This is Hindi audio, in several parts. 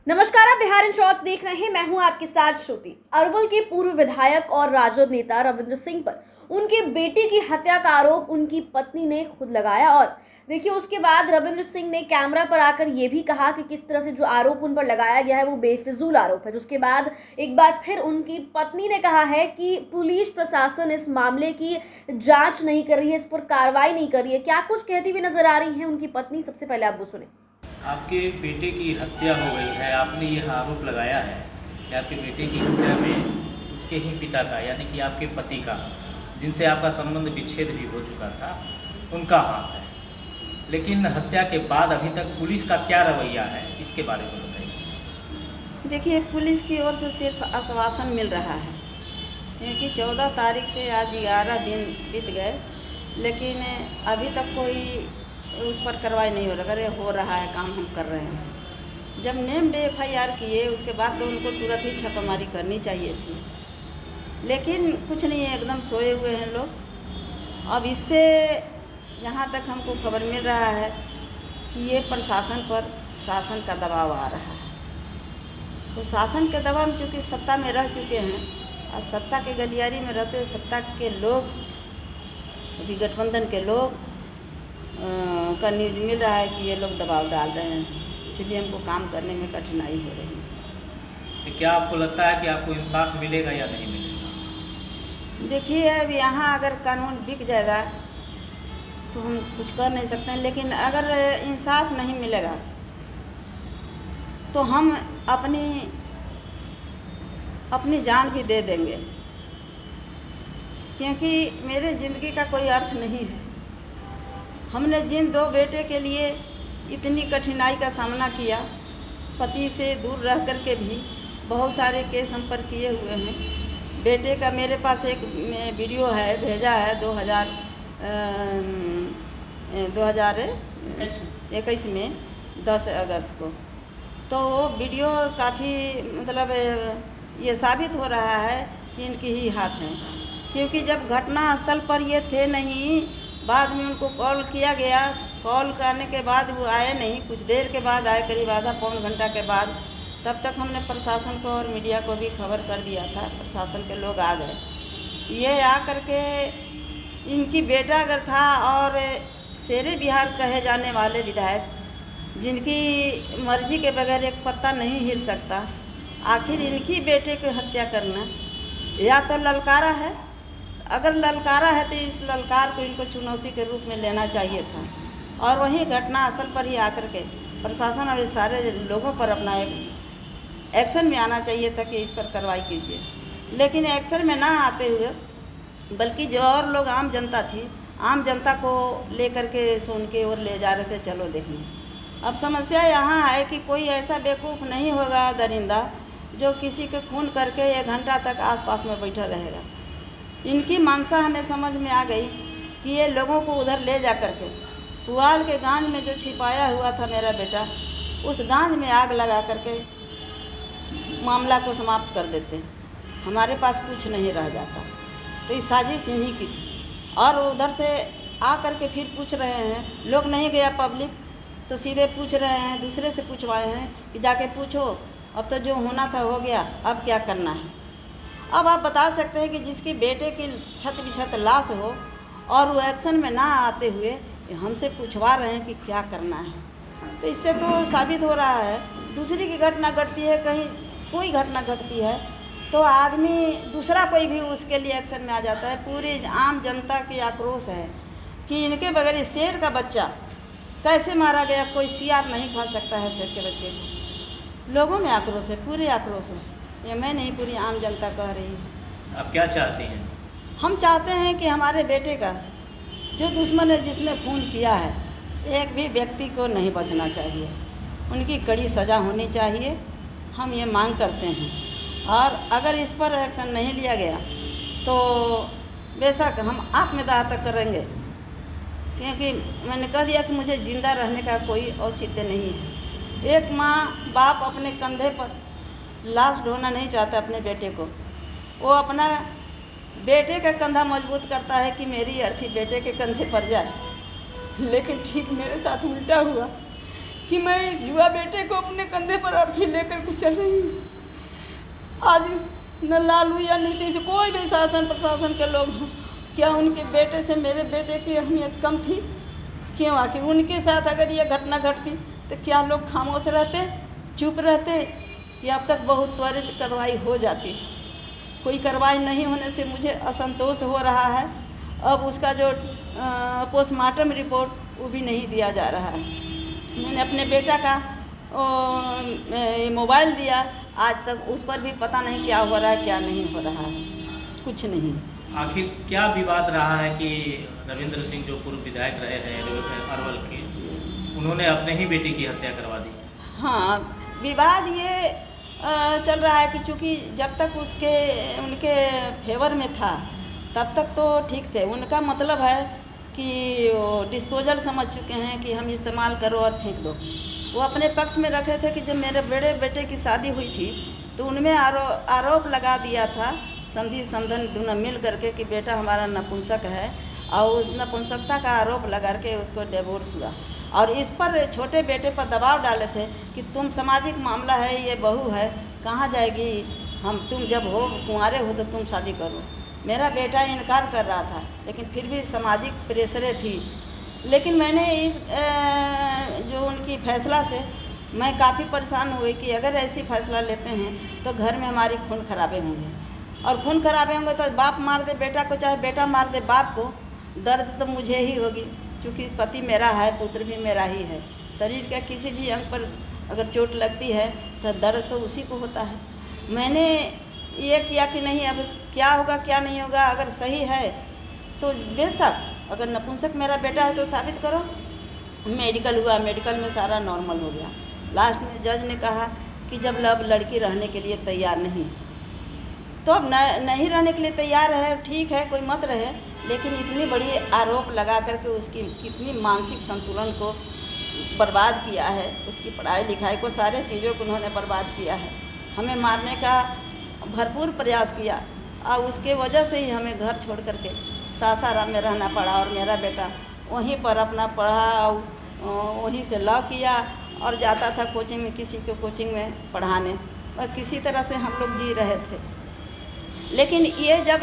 नमस्कार, आप बिहार इन शॉर्ट्स देख रहे हैं। मैं हूं आपके साथ श्रुति। अरवल के पूर्व विधायक और राजद नेता रविंद्र सिंह पर उनके बेटे की हत्या का आरोप उनकी पत्नी ने खुद लगाया और देखिए उसके बाद रविंद्र सिंह ने कैमरा पर आकर यह भी कहा कि किस तरह से जो आरोप उन पर लगाया गया है वो बेफिजूल आरोप है। उसके बाद एक बार फिर उनकी पत्नी ने कहा है कि पुलिस प्रशासन इस मामले की जांच नहीं कर रही है, इस पर कार्रवाई नहीं कर रही है। क्या कुछ कहती हुई नजर आ रही है उनकी पत्नी, सबसे पहले आप वो सुने। आपके बेटे की हत्या हो गई है, आपने यह आरोप लगाया है कि आपके बेटे की हत्या में उसके ही पिता का यानी कि आपके पति का, जिनसे आपका संबंध विच्छेद भी हो चुका था, उनका हाथ है। लेकिन हत्या के बाद अभी तक पुलिस का क्या रवैया है, इसके बारे में बताइए। देखिए, पुलिस की ओर से सिर्फ आश्वासन मिल रहा है कि 14 तारीख से आज 11 दिन बीत गए, लेकिन अभी तक कोई उस पर कार्रवाई नहीं हो रहा। अरे हो रहा है, काम हम कर रहे हैं। जब नेम्ड FIR किए उसके बाद तो उनको तुरंत ही छापामारी करनी चाहिए थी, लेकिन कुछ नहीं है, एकदम सोए हुए हैं लोग। अब इससे जहाँ तक हमको खबर मिल रहा है कि ये प्रशासन पर शासन का दबाव आ रहा है। तो शासन के दबाव में चूँकि सत्ता में रह चुके हैं और सत्ता के गलियारी में रहते सत्ता के लोग, अभी गठबंधन के लोग का न्यूज मिल रहा है कि ये लोग दबाव डाल रहे हैं, इसलिए हमको काम करने में कठिनाई हो रही है। तो क्या आपको लगता है कि आपको इंसाफ मिलेगा या नहीं मिलेगा? देखिए, अब यहाँ अगर कानून बिक जाएगा तो हम कुछ कर नहीं सकते हैं, लेकिन अगर इंसाफ नहीं मिलेगा तो हम अपनी जान भी दे देंगे, क्योंकि मेरे ज़िंदगी का कोई अर्थ नहीं है। हमने जिन 2 बेटे के लिए इतनी कठिनाई का सामना किया, पति से दूर रह कर के भी बहुत सारे केस हम पर किए हुए हैं। बेटे का मेरे पास एक वीडियो है, भेजा है 2021 में 10 अगस्त को। तो वो वीडियो काफ़ी मतलब ये साबित हो रहा है कि इनकी ही हाथ हैं, क्योंकि जब घटना स्थल पर ये थे नहीं, बाद में उनको कॉल किया गया। कॉल करने के बाद वो आए नहीं, कुछ देर के बाद आए, करीब आधा पौन घंटा के बाद। तब तक हमने प्रशासन को और मीडिया को भी खबर कर दिया था, प्रशासन के लोग आ गए। ये आ कर के इनकी बेटा अगर था और शेरे बिहार कहे जाने वाले विधायक, जिनकी मर्जी के बगैर एक पत्ता नहीं हिल सकता, आखिर इनकी बेटे की हत्या करना या तो ललकारा है। अगर ललकारा है तो इस ललकार को इनको चुनौती के रूप में लेना चाहिए था और वहीं घटना स्थल पर ही आकर के प्रशासन और इस सारे लोगों पर अपना एक एक्शन में आना चाहिए था कि इस पर कार्रवाई कीजिए। लेकिन एक्शन में ना आते हुए बल्कि जो और लोग आम जनता थी, आम जनता को लेकर के सुन के और ले जा रहे थे, चलो देखने। अब समस्या यहाँ है कि कोई ऐसा बेवकूफ़ नहीं होगा दरिंदा जो किसी के खून करके 1 घंटा तक आसपास में बैठा रहेगा। इनकी मानसा हमें समझ में आ गई कि ये लोगों को उधर ले जा कर के पुआल के गांज में जो छिपाया हुआ था मेरा बेटा, उस गांज में आग लगा करके मामला को समाप्त कर देते हैं। हमारे पास कुछ नहीं रह जाता। तो ये साजिश इन्हीं की थी। और उधर से आ कर के फिर पूछ रहे हैं, लोग नहीं गया पब्लिक तो सीधे पूछ रहे हैं, दूसरे से पूछवाए हैं कि जाके पूछो, अब तो जो होना था हो गया, अब क्या करना है। अब आप बता सकते हैं कि जिसकी बेटे की छत बिछत लाश हो और वो एक्शन में ना आते हुए हमसे पूछवा रहे हैं कि क्या करना है, तो इससे तो साबित हो रहा है दूसरी की घटना घटती है, कहीं कोई घटना घटती है तो आदमी दूसरा कोई भी उसके लिए एक्शन में आ जाता है। पूरी आम जनता की आक्रोश है कि इनके बगैर शेर का बच्चा कैसे मारा गया, कोई सियार नहीं खा सकता है शेर के बच्चे को। लोगों में आक्रोश है, पूरे आक्रोश है, ये मैं नहीं, पूरी आम जनता कह रही है। आप क्या चाहती हैं? हम चाहते हैं कि हमारे बेटे का जो दुश्मन है, जिसने खून किया है, एक भी व्यक्ति को नहीं बचना चाहिए, उनकी कड़ी सज़ा होनी चाहिए। हम ये मांग करते हैं और अगर इस पर एक्शन नहीं लिया गया तो बेशक हम आत्मदाह तक करेंगे, क्योंकि मैंने कह दिया कि मुझे ज़िंदा रहने का कोई औचित्य नहीं है। एक माँ बाप अपने कंधे पर लाश ढोना नहीं चाहता अपने बेटे को, वो अपना बेटे का कंधा मजबूत करता है कि मेरी अर्थी बेटे के कंधे पर जाए। लेकिन ठीक मेरे साथ उल्टा हुआ कि मैं इस युवा बेटे को अपने कंधे पर अर्थी लेकर के चल रही हूँ। आज न लालू या नीतीश कोई भी शासन प्रशासन के लोग हों, क्या उनके बेटे से मेरे बेटे की अहमियत कम थी? क्यों? आखिर उनके साथ अगर ये घटना घटती तो क्या लोग खामोश रहते, चुप रहते, कि अब तक बहुत त्वरित कार्रवाई हो जाती? कोई कार्रवाई नहीं होने से मुझे असंतोष हो रहा है। अब उसका जो पोस्टमार्टम रिपोर्ट वो भी नहीं दिया जा रहा है। मैंने अपने बेटा का मोबाइल दिया, आज तक उस पर भी पता नहीं क्या हो रहा है क्या नहीं हो रहा है, कुछ नहीं। आखिर क्या विवाद रहा है कि रविंद्र सिंह जो पूर्व विधायक रहे हैं अरवल के, उन्होंने अपने ही बेटी की हत्या करवा दी? हाँ, विवाद ये चल रहा है कि चूँकि जब तक उनके फेवर में था तब तक तो ठीक थे। उनका मतलब है कि वो डिस्पोजल समझ चुके हैं कि हम इस्तेमाल करो और फेंक दो। वो अपने पक्ष में रखे थे कि जब मेरे बड़े बेटे की शादी हुई थी तो उनमें आरोप लगा दिया था, समधी समधन दोनों मिल करके, कि बेटा हमारा नपुंसक है, और उस नपुंसकता का आरोप लगा के उसको डिवोर्स हुआ। और इस पर छोटे बेटे पर दबाव डाले थे कि तुम सामाजिक मामला है, ये बहू है, कहाँ जाएगी, तुम जब हो कुंवारे हो तो तुम शादी करो। मेरा बेटा इनकार कर रहा था, लेकिन फिर भी सामाजिक प्रेशरें थी। लेकिन मैंने इस जो उनकी फैसला से मैं काफ़ी परेशान हुई कि अगर ऐसी फैसला लेते हैं तो घर में हमारी खून खराबे होंगे, और खून खराबे होंगे तो बाप मार दे बेटा को, चाहे बेटा मार दे बाप को, दर्द तो मुझे ही होगी, क्योंकि पति मेरा है, पुत्र भी मेरा ही है। शरीर के किसी भी अंग पर अगर चोट लगती है तो दर्द तो उसी को होता है। मैंने ये किया कि नहीं, अब क्या होगा क्या नहीं होगा, अगर सही है तो बेशक, अगर नपुंसक मेरा बेटा है तो साबित करो। मेडिकल हुआ, मेडिकल में सारा नॉर्मल हो गया। लास्ट में जज ने कहा कि जब लड़की रहने के लिए तैयार नहीं है तो अब नहीं रहने के लिए तैयार है, ठीक है, कोई मत रहे, लेकिन इतनी बड़ी आरोप लगा करके उसकी कितनी मानसिक संतुलन को बर्बाद किया है, उसकी पढ़ाई लिखाई को, सारे चीज़ों को उन्होंने बर्बाद किया है। हमें मारने का भरपूर प्रयास किया, और उसके वजह से ही हमें घर छोड़ करके सासाराम में रहना पड़ा, और मेरा बेटा वहीं पर अपना पढ़ा, वहीं से लॉ किया और जाता था कोचिंग में, किसी को कोचिंग में पढ़ाने, और किसी तरह से हम लोग जी रहे थे। लेकिन ये जब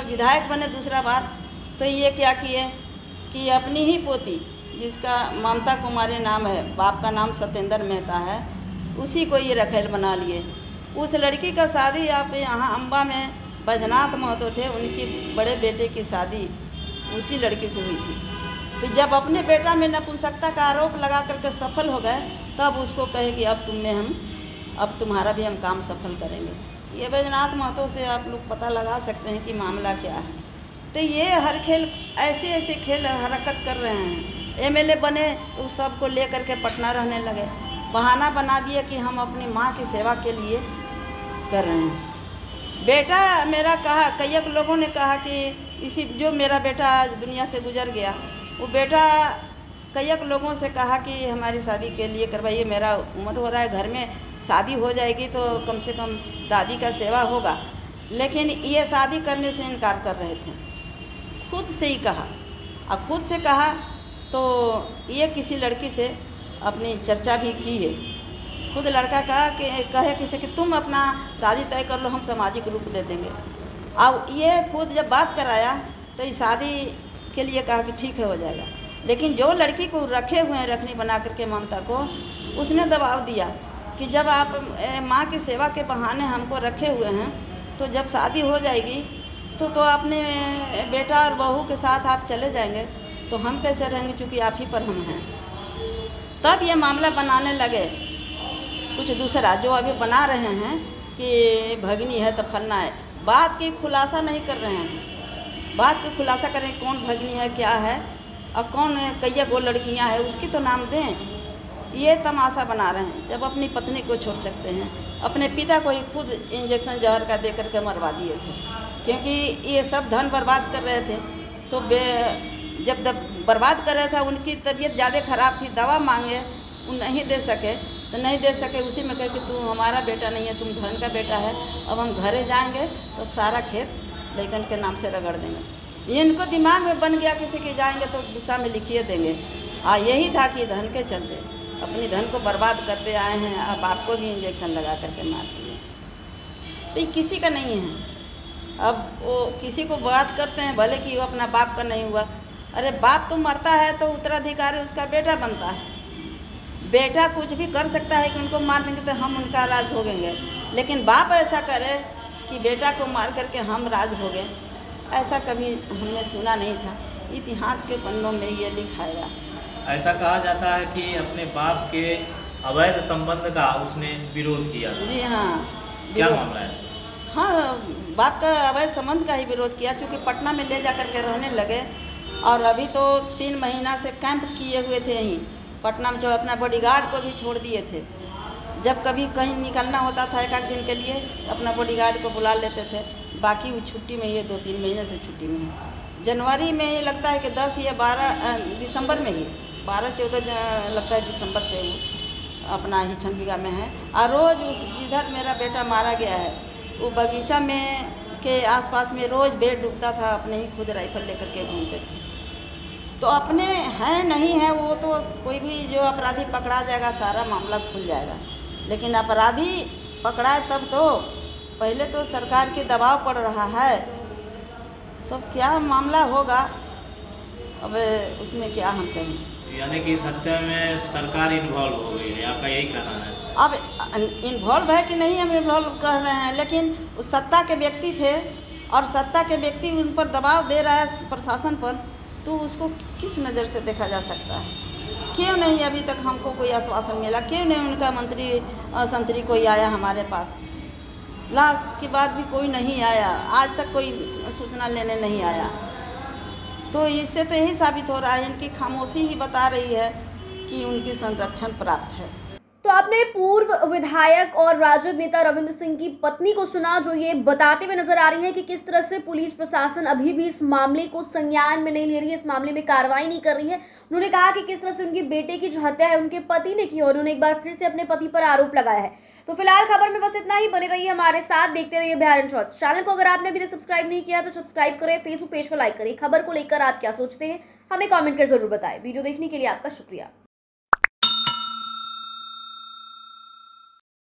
विधायक बने दूसरा बार, तो ये क्या किए कि अपनी ही पोती, जिसका ममता कुमारी नाम है, बाप का नाम सत्येंद्र मेहता है, उसी को ये रखेल बना लिए। उस लड़की का शादी आप यहाँ अम्बा में बैजनाथ महतो थे, उनकी बड़े बेटे की शादी उसी लड़की से हुई थी। तो जब अपने बेटा में नपुंसकता का आरोप लगा करके सफल हो गए, तब उसको कहे कि अब तुम्हारा भी हम काम सफल करेंगे। ये बैजनाथ महतो से आप लोग पता लगा सकते हैं कि मामला क्या है। तो ये हर खेल ऐसे खेल हरकत कर रहे हैं। एमएलए बने तो सबको ले करके पटना रहने लगे, बहाना बना दिया कि हम अपनी माँ की सेवा के लिए कर रहे हैं। बेटा मेरा कहा, कई लोगों ने कहा कि जो मेरा बेटा आज दुनिया से गुजर गया, वो बेटा कई लोगों से कहा कि हमारी शादी के लिए करवाइए, मेरा उम्र हो रहा है, घर में शादी हो जाएगी तो कम से कम दादी का सेवा होगा। लेकिन ये शादी करने से इनकार कर रहे थे, खुद से ही कहा। अब खुद से कहा तो ये किसी लड़की से अपनी चर्चा भी की है। खुद लड़का कहे किसी कि तुम अपना शादी तय कर लो, हम सामाजिक रूप दे देंगे। अब ये खुद जब बात कराया तो इस शादी के लिए कहा कि ठीक है, हो जाएगा। लेकिन जो लड़की को रखे हुए हैं, रखनी बना करके ममता को, उसने दबाव दिया कि जब आप माँ की सेवा के बहाने हमको रखे हुए हैं, तो जब शादी हो जाएगी तो अपने बेटा और बहू के साथ आप चले जाएंगे तो हम कैसे रहेंगे, चूँकि आप ही पर हम हैं। तब ये मामला बनाने लगे कुछ दूसरा, जो अभी बना रहे हैं कि भगनी है तो फलना है। बात की खुलासा नहीं कर रहे हैं, बात की खुलासा करें कौन भगनी है, क्या है, और कौन कई गो लड़कियां हैं, उसकी तो नाम दें। ये तमाशा बना रहे हैं। जब अपनी पत्नी को छोड़ सकते हैं, अपने पिता को ही खुद इंजेक्शन जहर का दे करके मरवा दिए थे, क्योंकि ये सब धन बर्बाद कर रहे थे। तो जब बर्बाद कर रहे थे, उनकी तबीयत ज़्यादा ख़राब थी, दवा मांगे, वो नहीं दे सके, तो नहीं दे सके, उसी में कहे कि तू हमारा बेटा नहीं है, तुम धन का बेटा है, अब हम घरे जाएंगे तो सारा खेत लेकिन के नाम से रगड़ देंगे। इनको दिमाग में बन गया किसी के जाएंगे तो गुस्सा में लिखिए देंगे। यही था कि धन के चलते। अपनी धन को बर्बाद करते आए हैं, अब आपको भी इंजेक्शन लगा करके मार दिए। तो ये किसी का नहीं है। अब वो किसी को बात करते हैं भले कि वो अपना बाप का नहीं हुआ। अरे बाप तो मरता है तो उत्तराधिकारी उसका बेटा बनता है। बेटा कुछ भी कर सकता है कि उनको मार देंगे तो हम उनका राज भोगेंगे, लेकिन बाप ऐसा करे कि बेटा को मार करके हम राज भोगें, ऐसा कभी हमने सुना नहीं था। इतिहास के पन्नों में ये लिखा है। ऐसा कहा जाता है कि अपने बाप के अवैध संबंध का उसने विरोध किया। जी हाँ, क्या विरोध- मामला है? हाँ, बाप का अवैध संबंध का ही विरोध किया, क्योंकि पटना में ले जा करके रहने लगे। और अभी तो 3 महीना से कैंप किए हुए थे यहीं पटना में, जो अपना बॉडीगार्ड को भी छोड़ दिए थे। जब कभी कहीं निकलना होता था एक दिन के लिए, अपना बॉडीगार्ड को बुला लेते थे। बाकी वो छुट्टी में, ये 2-3 महीने से छुट्टी में है। जनवरी में ये लगता है कि 10 या 12 दिसंबर में ही 12-14 लगता है दिसंबर से वो अपना ही छनबिगा में है। और रोज़ उस जिधर मेरा बेटा मारा गया है वो बगीचा में के आसपास में रोज़ बेड डूबता था, अपने ही खुद राइफल लेकर के घूमते थे। तो अपने हैं नहीं है वो तो कोई भी जो अपराधी पकड़ा जाएगा सारा मामला खुल जाएगा, लेकिन अपराधी पकड़ाए तब तो, पहले तो सरकार के दबाव पड़ रहा है, तो क्या मामला होगा अब उसमें क्या हम कहें। यानी कि इस हत्या में सरकार इन्वॉल्व हो गई है, आपका यही कहना है? अब इन्वॉल्व है कि नहीं हम इन्वॉल्व कह रहे हैं, लेकिन उस सत्ता के व्यक्ति थे और सत्ता के व्यक्ति उन पर दबाव दे रहा है प्रशासन पर, तो उसको किस नज़र से देखा जा सकता है? क्यों नहीं अभी तक हमको कोई आश्वासन मिला? क्यों नहीं उनका मंत्री संतरी कोई आया हमारे पास? लाश के बाद भी कोई नहीं आया, आज तक कोई सूचना लेने नहीं आया। तो इससे तो यही साबित हो रहा है, इनकी खामोशी ही बता रही है कि उनकी संरक्षण प्राप्त है। तो आपने पूर्व विधायक और राजद नेता रविंद्र सिंह की पत्नी को सुना, जो ये बताते हुए नजर आ रही है कि किस तरह से पुलिस प्रशासन अभी भी इस मामले को संज्ञान में नहीं ले रही है, इस मामले में कार्रवाई नहीं कर रही है। उन्होंने कहा कि किस तरह से उनके बेटे की जो हत्या है उनके पति ने की और उन्होंने एक बार फिर से अपने पति पर आरोप लगाया है। तो फिलहाल खबर में बस इतना ही। बने रहिए हमारे साथ, देखते रहिए बिहार इन शॉर्ट्स। चैनल को अगर आपने अभी तक सब्सक्राइब नहीं किया तो सब्सक्राइब करें, फेसबुक पेज को लाइक करें। खबर को लेकर आप क्या सोचते हैं हमें कमेंट कर जरूर बताएं। वीडियो देखने के लिए आपका शुक्रिया।